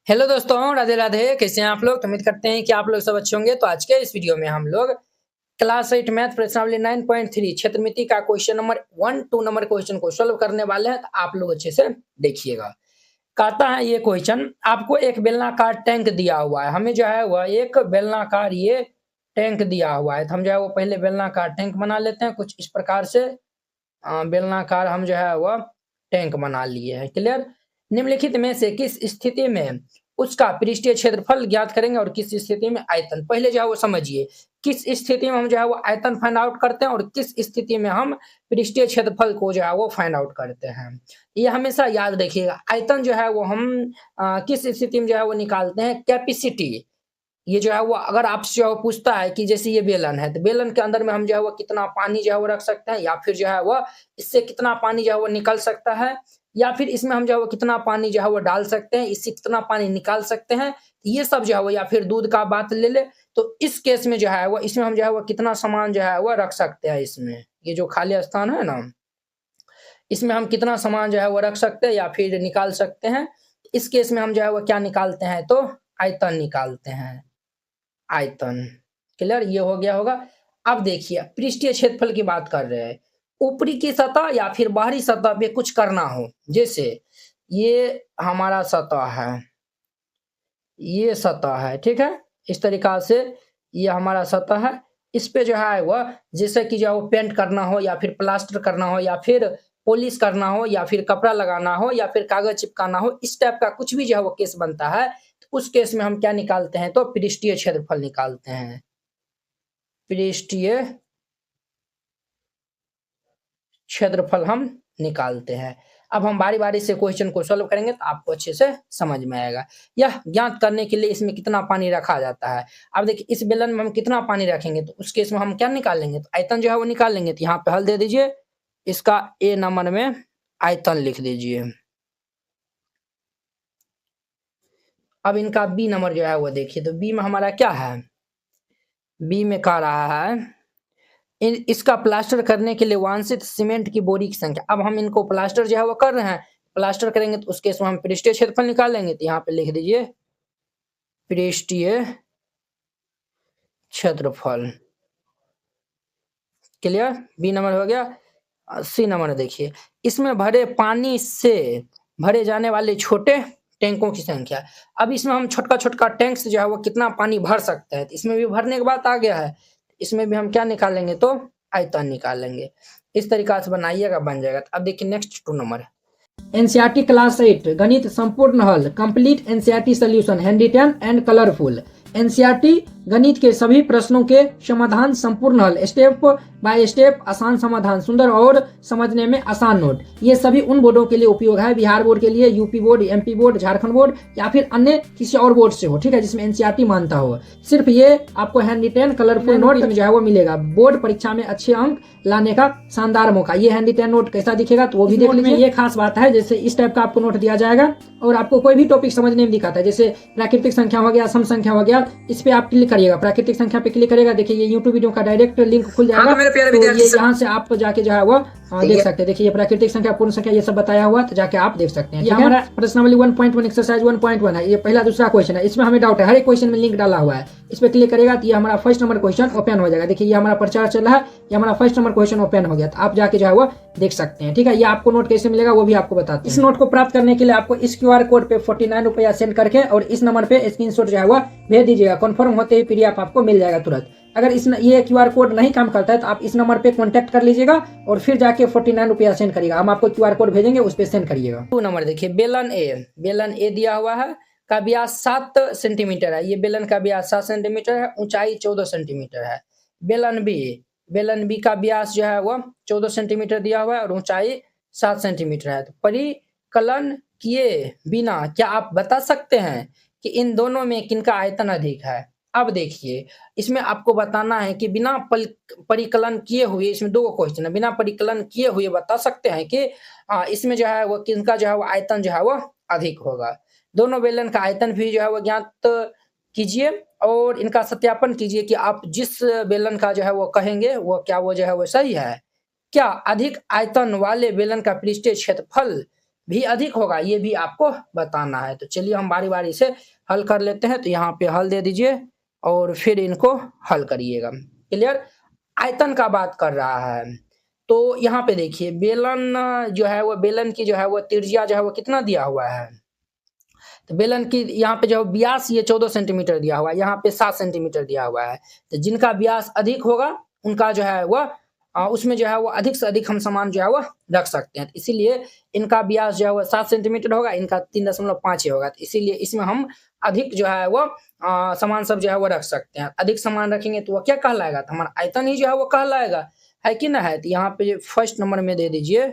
Hello दोस्तों, राधे राधे। कैसे हैं आप लोग? तो उम्मीद करते हैं कि आप लोग सब अच्छे होंगे। तो आज के इस वीडियो में हम लोग क्लास 8 मैथ प्रश्नावली 9.3 क्षेत्रमिति का क्वेश्चन नंबर 1-2 नंबर क्वेश्चन को सॉल्व करने वाले हैं। तो आप लोग अच्छे से देखिएगा। कहता है ये क्वेश्चन, आपको एक बेलनाकार टैंक दिया हुआ है। हमें जो है वह एक बेलनाकार ये टैंक दिया हुआ है। तो हम जो है वो पहले बेलनाकार टैंक बना लेते हैं कुछ इस प्रकार से। बेलनाकार हम जो है वह टैंक बना लिए हैं। क्लियर? निम्नलिखित में से किस स्थिति में उसका पृष्ठीय क्षेत्रफल ज्ञात करेंगे और किस स्थिति में आयतन? पहले जो है वो समझिए, किस स्थिति में हम जो है वो आयतन फाइंड आउट करते हैं और किस स्थिति में हम पृष्ठीय क्षेत्रफल को जो है वो फाइंड आउट करते हैं। ये हमेशा याद रखिएगा। आयतन जो है वो हम किस स्थिति में जो है वो निकालते हैं? कैपेसिटी। ये जो है वो अगर आपसे जो है वो पूछता है कि जैसे ये बेलन है, तो बेलन के अंदर में हम जो है वो कितना पानी जो है वो रख सकते हैं, या फिर जो है वो इससे कितना पानी जो है वो निकल सकता है, या फिर इसमें हम जो है वो कितना पानी जो है वो डाल सकते हैं, इससे कितना पानी निकाल सकते हैं। ये सब जो है वो, या फिर दूध का बात ले ले, तो इस केस में जो है वो इसमें हम जो है वो कितना सामान जो है वो रख सकते हैं। इसमें ये जो खाली स्थान है ना, इसमें हम कितना सामान जो है वो रख सकते हैं या फिर निकाल सकते हैं। इस केस में हम जो है वो क्या निकालते हैं? तो आयतन निकालते हैं। आयतन। क्लियर? ये हो गया होगा। अब देखिए, पृष्ठीय क्षेत्रफल की बात कर रहे हैं। ऊपरी की सतह या फिर बाहरी सतह पे कुछ करना हो, जैसे ये हमारा सतह है, ये सतह है, ठीक है? इस तरीका से ये हमारा सतह है। इस पे जो है वह जैसे कि जो है वो पेंट करना हो या फिर प्लास्टर करना हो या फिर पॉलिश करना हो या फिर कपड़ा लगाना हो या फिर कागज चिपकाना हो, इस टाइप का कुछ भी जो है वो केस बनता है। तो उस केस में हम क्या निकालते हैं? तो पृष्ठीय क्षेत्रफल निकालते हैं। पृष्ठीय क्षेत्रफल हम निकालते हैं। अब हम बारी-बारी से क्वेश्चन को सॉल्व करेंगे तो आपको अच्छे से समझ में आएगा। यह ज्ञात करने के लिए इसमें कितना पानी रखा जाता है। अब देखिए, इस बेलन में हम कितना पानी रखेंगे तो उस केस में हम क्या निकालेंगे? तो आयतन जो है वो निकालेंगे। तो यहाँ पे हल दे दीजिए। इसका ए नंबर में आयतन लिख दीजिए। अब इनका बी नंबर जो है वो देखिए, तो बी में हमारा क्या है? बी में कह रहा है इसका प्लास्टर करने के लिए वांछित सीमेंट की बोरी की संख्या। अब हम इनको प्लास्टर जो है वो कर रहे हैं, प्लास्टर करेंगे तो उस केस में हम पृष्ठीय क्षेत्रफल निकालेंगे। तो यहाँ पे लिख दीजिए पृष्ठीय क्षेत्रफल। क्लियर? बी नंबर हो गया। सी नंबर देखिए, इसमें भरे पानी से भरे जाने वाले छोटे टैंकों की संख्या। अब इसमें हम छोटका-छोटका टैंक से जो है वो कितना पानी भर सकते हैं, तो इसमें भी भरने की बात आ गया है। इसमें भी हम क्या निकालेंगे? तो आयतन निकालेंगे। इस तरीका से बनाइएगा, बन जाएगा। अब देखिए नेक्स्ट 2 नंबर। एनसीईआरटी क्लास 8 गणित संपूर्ण हल complete NCERT solution handwritten and colourful. NCERT गणित के सभी प्रश्नों के समाधान संपूर्ण हल, स्टेप बाय स्टेप आसान समाधान, सुंदर और समझने में आसान नोट। ये सभी उन बोर्डों के लिए उपयोग है, बिहार बोर्ड के लिए, UP board, MP board, Jharkhand board या फिर अन्य किसी और बोर्ड से हो, ठीक है, जिसमें एनसीईआरटी मानता हो। सिर्फ ये आपको हैंड रिटेन कलरफुल नोट जो है वो मिलेगा। बोर्ड परीक्षा में अच्छे अंक लाने का शानदार मौका। ये हैंड रिटेन नोट कैसा दिखेगा तो वो भी देख लीजिए। ये खास बात है, जैसे इस टाइप का आपको नोट दिया जाएगा और आपको कोई भी टॉपिक समझने में दिखाता है, जैसे प्राकृतिक संख्या हो गया, सम संख्या हो गया, इस पे आप क्लिक करिएगा, प्राकृतिक संख्या पे क्लिक करेगा, देखिए ये यूट्यूब वीडियो का डायरेक्ट लिंक खुल जाएगा। तो ये यहाँ से आप जाके जो है वो देख सकते हैं। देखिए ये प्राकृतिक संख्या, पूर्ण संख्या, ये सब बताया हुआ, तो जाके आप देख सकते हैं। ये हमारा प्रश्नावली 1.1 एक्सरसाइज 1.1 है। ये पहला दूसरा क्वेश्चन है, इसमें हमें डाउट है, हर एक क्वेश्चन में लिंक डाला हुआ है। इस पे क्लिक करेगा तो ये हमारा फर्स्ट नंबर क्वेश्चन ओपन हो जाएगा। देखिए ये हमारा प्रचार चल रहा है, ये हमारा फर्स्ट नंबर क्वेश्चन ओपन हो गया। तो आप जाके जो है वो देख सकते हैं, ठीक है। ये आपको नोट कैसे मिलेगा वो भी आपको बताते हैं। इस नोट को प्राप्त करने के लिए आपको इस क्यूआर कोड पे 49 रुपया सेंड करके और इस नंबर पे स्क्रीनशॉट जो है वो भेज दीजिएगा। कन्फर्म होते ही पीडीएफ आपको मिल जाएगा तुरंत। अगर ये क्यूआर कोड नहीं काम करता है तो आप इस नंबर पे कांटेक्ट कर लीजिएगा और फिर जाके 49 रुपया सेंड करिएगा। हम आपको क्यूआर कोड भेजेंगे, उस पे सेंड करिएगा। 2 नंबर देखिए, बेलन ए दिया हुआ है, का व्यास 7 सेंटीमीटर है। ये बेलन का व्यास 7 सेंटीमीटर है, ऊंचाई 14 सेंटीमीटर है। बेलन बी का व्यास जो है वो 14 सेंटीमीटर दिया हुआ है और ऊंचाई 7 सेंटीमीटर है। तो परिकलन किए बिना क्या आप बता सकते हैं कि इन दोनों में किनका आयतन अधिक है? अब देखिए, इसमें आपको बताना है कि बिना परिकलन किए हुए, इसमें 2 क्वेश्चन है, बिना परिकलन किए हुए बता सकते हैं कि इसमें जो है वो किनका जो है वो आयतन जो है वो अधिक होगा। दोनों बेलन का आयतन भी जो है वो ज्ञात कीजिए और इनका सत्यापन कीजिए कि आप जिस बेलन का जो है वो कहेंगे वो क्या वो जो है वो सही है। क्या अधिक आयतन वाले बेलन का पृष्ठीय क्षेत्रफल भी अधिक होगा, ये भी आपको बताना है। तो चलिए हम बारी-बारी से हल कर लेते हैं। तो यहाँ पे हल दे दीजिए और फिर इनको हल करिएगा। क्लियर? आयतन का बात कर रहा है। तो यहाँ पे देखिए बेलन जो है वो बेलन की जो है वो त्रिज्या जो है वो कितना दिया हुआ है? तो बेलन की यहाँ पे जो व्यास ये 14 सेंटीमीटर दिया हुआ है, यहाँ पे 7 सेंटीमीटर दिया हुआ है। तो जिनका व्यास अधिक होगा उनका जो है वह उसमें जो है वो अधिक से अधिक हम सामान जो है वो रख सकते हैं। इसीलिए इनका व्यास जो है वो 7 सेंटीमीटर होगा, इनका 3.5 ही होगा। तो इसीलिए इसमें हम अधिक जो है वो सामान सब जो है वो रख सकते हैं। अधिक सामान रखेंगे तो वो क्या कहलाएगा? तो हमारा आयतन ही जो है वो कहलाएगा, है कि ना है? तो यहाँ पे फर्स्ट नंबर में दे दीजिए,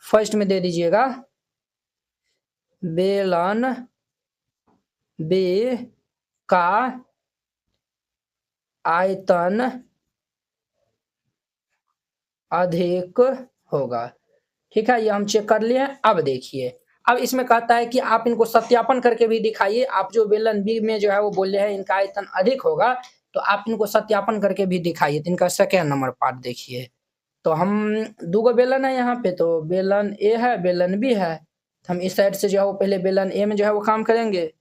फर्स्ट में दे दीजिएगा बेलन बी का आयतन अधिक होगा। ठीक है, ये हम चेक कर लिए। अब देखिए, अब इसमें कहता है कि आप इनको सत्यापन करके भी दिखाइए। आप जो बेलन बी में जो है वो बोले हैं इनका आयतन अधिक होगा, तो आप इनको सत्यापन करके भी दिखाइए। तो इनका सेकेंड नंबर पार्ट देखिए। तो हम दो बेलन है यहाँ पे, तो बेलन ए है, बेलन बी है। तो हम इस साइड से जो है वो पहले बेलन ए में जो है वो काम करेंगे।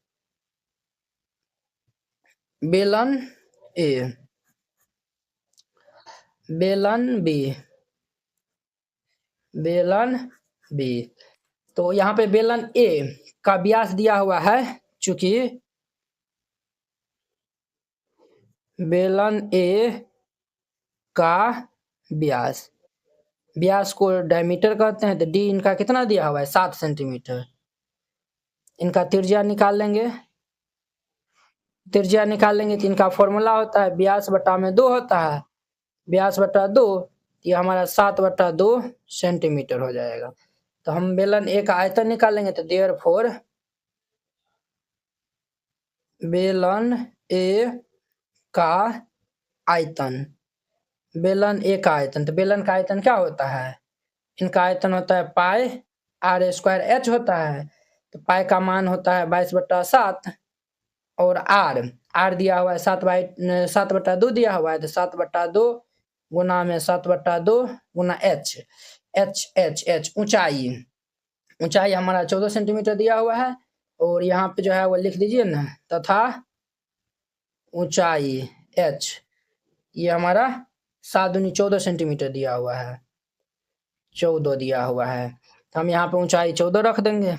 बेलन ए, बेलन बी, बेलन बी। तो यहाँ पे बेलन ए का व्यास दिया हुआ है, चूंकि बेलन ए का व्यास, व्यास को डायमीटर कहते हैं। तो डी इनका कितना दिया हुआ है? 7 सेंटीमीटर। इनका त्रिज्या निकाल लेंगे, त्रिज्या निकाल लेंगे तो इनका फॉर्मूला होता है व्यास बटा में 2 होता है, व्यास बटा 2। ये हमारा 7/2 सेंटीमीटर हो जाएगा। तो हम बेलन ए का आयतन निकालेंगे, तो देयरफॉर बेलन ए का आयतन, बेलन ए का आयतन, तो बेलन का आयतन क्या होता है? इनका आयतन होता है पाई आर स्क्वायर एच होता है। तो पाई का मान होता है 22/7 और आर दिया हुआ है 7/2 दिया हुआ है। तो 7/2 गुना में 7/2 गुना एच, एच एच एच ऊंचाई, ऊंचाई हमारा 14 सेंटीमीटर दिया हुआ है। और यहाँ पे जो है वो लिख दीजिए ना, तथा ऊंचाई एच, ये हमारा 7 दूनी 14 सेंटीमीटर दिया हुआ है, 14 दिया हुआ है। तो हम यहाँ पे ऊंचाई 14 रख देंगे।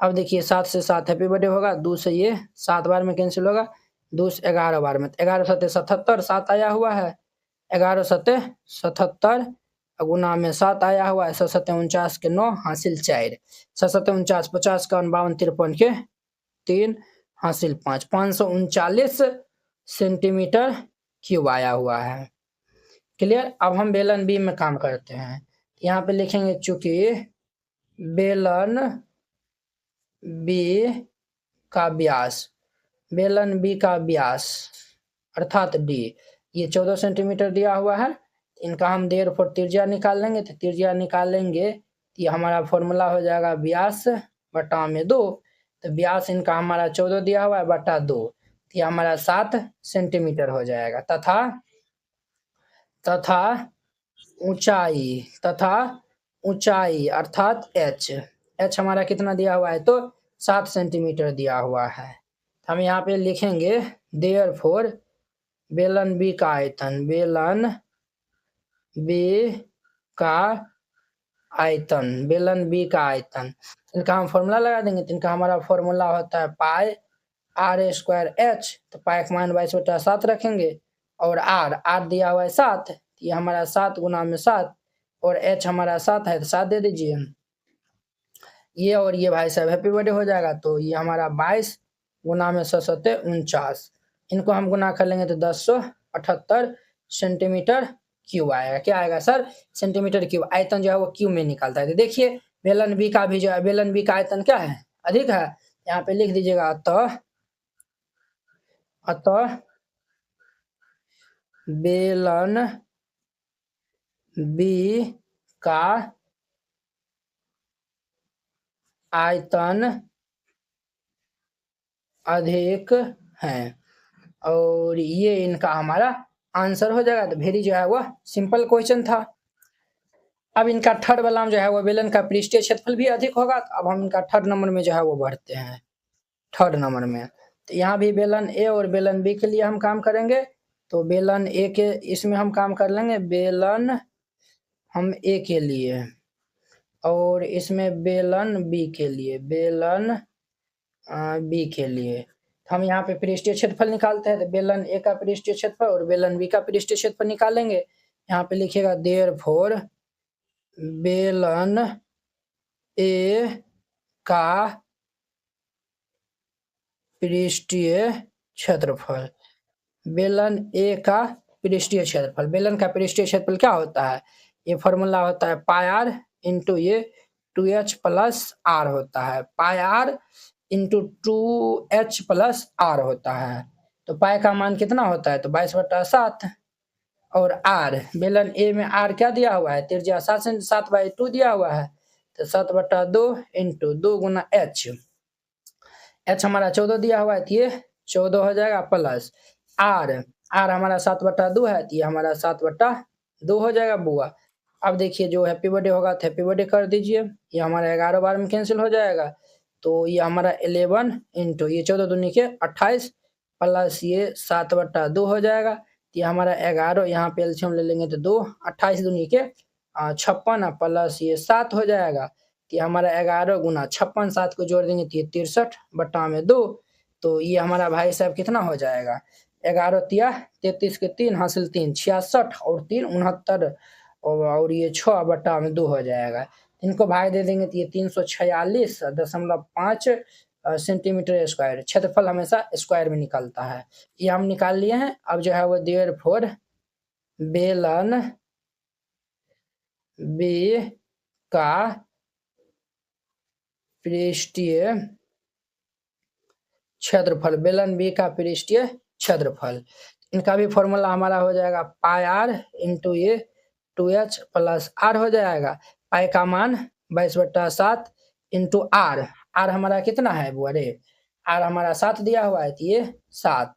अब देखिए 7 से 7 हैप्पी बर्थडे होगा, 2 से ये 7 बार में कैंसिल होगा, 2 से 11 बार में। 11 7 77, 7 आया हुआ है, 11 7 77 गुना में 7 आया हुआ है, 7 7 49 के 9 हासिल 4, 7 7 49 50 का 52 53 के 3 हासिल 5, 539 सेंटीमीटर क्यूब आया हुआ है। क्लियर? अब हम बेलन बी में काम करते हैं। यहाँ पे लिखेंगे चूंकि बेलन बी का व्यास, बेलन बी का व्यास अर्थात डी ये 14 सेंटीमीटर दिया हुआ है। इनका हम देयरफॉर त्रिज्या निकाल लेंगे। तो त्रिज्या निकालेंगे तो ये हमारा फॉर्मूला हो जाएगा व्यास बटा में 2। तो व्यास इनका हमारा 14 दिया हुआ है बटा 2, तो ये हमारा 7 सेंटीमीटर हो जाएगा। तथा ऊंचाई, तथा ऊंचाई अर्थात एच, एच हमारा कितना दिया हुआ है? तो 7 सेंटीमीटर दिया हुआ है। हम यहाँ पे लिखेंगे देयरफॉर बेलन बी का आयतन, बेलन बी का आयतन, बेलन बी का आयतन। इनका हम फॉर्मूला लगा देंगे। तो इनका हमारा फॉर्मूला होता है पाई आर स्क्वायर एच, तो पाई का मान 22/7 रखेंगे और आर दिया हुआ है 7, ये हमारा 7 गुना में 7 और एच हमारा 7 है तो 7 दे दीजिए। ये और ये भाई साहब हैप्पी बर्थडे हो जाएगा। तो ये हमारा 22 गुना में 7 7 49, इनको हम गुना कर लेंगे तो 1078 सेंटीमीटर क्यूब आएगा। क्या आएगा सर? Centimetre cube. आयतन जो है वो क्यूब में निकालता है। तो देखिए बेलन बी का भी जो है, बेलन बी का आयतन क्या है? अधिक है। यहाँ पे लिख दीजिएगा अतः बेलन बी का आयतन अधिक है। और ये इनका हमारा आंसर हो जाएगा। तो वेरी जो है वो सिंपल क्वेश्चन था। अब इनका थर्ड वाला जो है वो बेलन का पृष्ठीय क्षेत्रफल भी अधिक होगा, तो अब हम इनका थर्ड नंबर में जो है वो बढ़ते हैं थर्ड नंबर में। तो यहाँ भी बेलन ए और बेलन बी के लिए हम काम करेंगे। तो बेलन ए के इसमें हम काम कर लेंगे, बेलन हम ए के लिए, और इसमें बेलन बी के लिए, बेलन बी के लिए हम यहाँ पे पृष्ठीय क्षेत्रफल निकालते हैं। तो बेलन ए का पृष्ठीय क्षेत्रफल और बेलन बी का पृष्ठीय क्षेत्रफल निकालेंगे। यहाँ पे लिखिएगा देयरफॉर बेलन ए का पृष्ठीय क्षेत्रफल, बेलन ए का पृष्ठीय क्षेत्रफल, बेलन का पृष्ठीय क्षेत्रफल क्या होता है, ये फॉर्मूला होता है पाई आर इंटू ये 2h प्लस आर होता है, pi r into 2h plus r होता है। तो पाई का मान कितना होता है, तो 22/7, और आर, बेलन ए में आर क्या दिया हुआ है, त्रिज्या 7/2 दिया हुआ है, तो 7/2 इंटू 2 गुना एच, एच हमारा 14 दिया हुआ है, तो ये 14 हो जाएगा, प्लस आर, आर हमारा 7/2 है, तो ये हमारा 7/2 हो जाएगा बुआ। अब देखिए जो हैप्पी बर्थडे होगा तो हैप्पी बर्थडे कर दीजिए, ये हमारा 11 बार में कैंसिल हो जाएगा, तो ये हमारा 11 इंटू ये 14 दूनी के 28 प्लस ये 7/2 हो जाएगा, तो ये हमारा 11, यहाँ पे एलसीएम ले लेंगे तो 2, 28 दूनी के 56 प्लस ये 7 हो जाएगा, कि हमारा 11 गुना 56, 7 को जोड़ देंगे तो ये 63/2, तो ये हमारा भाई साहब कितना हो जाएगा, 11 तिया 33 के 3 हासिल 3 66 और 3 69, और ये 6/2 हो जाएगा। इनको भाई दे देंगे तो ये 346.5 सेंटीमीटर स्क्वायर, क्षेत्रफल हमेशा स्क्वायर में निकलता है, ये हम निकाल लिए हैं। अब जो है वो देयरफॉर बेलन बी का पृष्ठीय क्षेत्रफल, बेलन बी का पृष्ठीय क्षेत्रफल, इनका भी फॉर्मूला हमारा हो जाएगा पाई आर इंटू ये 2h प्लस आर हो जाएगा, पाई का मान 22/7 इंटू आर, आर हमारा कितना है वो, अरे आर हमारा 7 दिया हुआ है, तो ये 7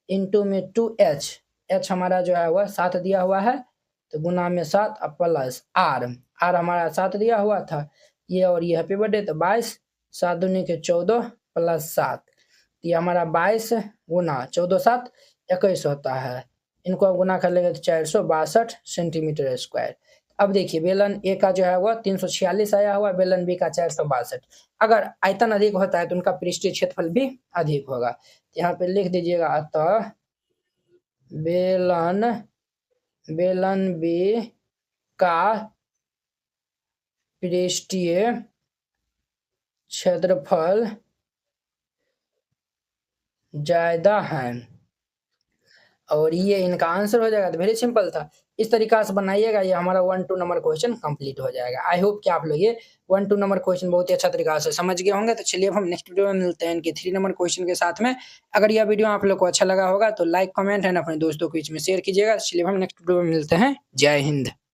इंटू में 2h, h हमारा जो है वह 7 दिया हुआ है, तो गुना में 7 प्लस आर, आर हमारा 7 दिया हुआ था, ये और ये हैप्पी बर्थडे, तो 22, 7 दूनी के 14 प्लस 7, ये हमारा 22 गुना 14 7 21 होता है, इनको हम गुना कर लेंगे तो 462 सेंटीमीटर स्क्वायर। अब देखिए बेलन ए का जो है वह 346 आया हुआ, बेलन बी का 462, अगर आयतन अधिक होता है तो उनका पृष्ठीय क्षेत्रफल भी अधिक होगा। यहाँ पे लिख दीजिएगा अतः बेलन बी का पृष्ठीय क्षेत्रफल ज्यादा है, और ये इनका आंसर हो जाएगा। तो वेरी सिंपल था, इस तरीका से बनाइएगा, ये हमारा 1-2 नंबर क्वेश्चन कंप्लीट हो जाएगा। आई होप कि आप लोग ये 1-2 नंबर क्वेश्चन बहुत ही अच्छा तरीका से समझ गए होंगे। तो चलिए अब हम नेक्स्ट वीडियो में मिलते हैं इनके 3 नंबर क्वेश्चन के साथ में। अगर यह वीडियो आप लोग को अच्छा लगा होगा तो लाइक, कमेंट एंड अपने दोस्तों के बीच में शेयर कीजिएगा। चलिए हम नेक्स्ट वीडियो में मिलते हैं। जय हिंद।